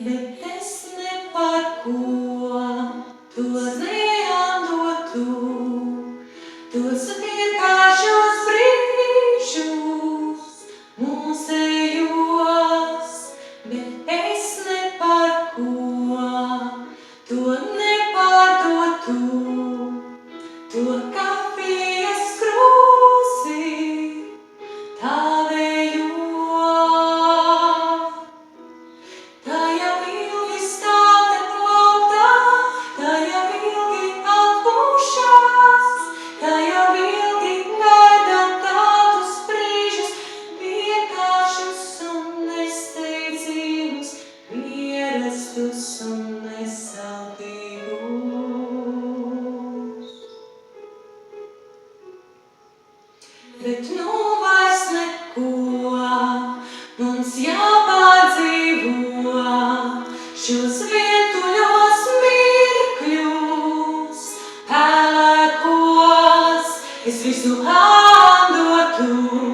bet es ne par ko tos neandotu, tos vienkāršos brīžus mūsējos, bet es ne par ko to nepārdotu, to kafijas krūzi tavējo. Tā jau ilgi stāv te plauktā, tā jau ilgi atpūšas, tā jau ilgi gaida tādus brīžus, vienkāršus un nesteidzīgus, pierastus un nesaltīgus. Bet nu vairs neko mums jāpārdzīvo, šos vientuļos mirkļus pelēkos es visu atdotu.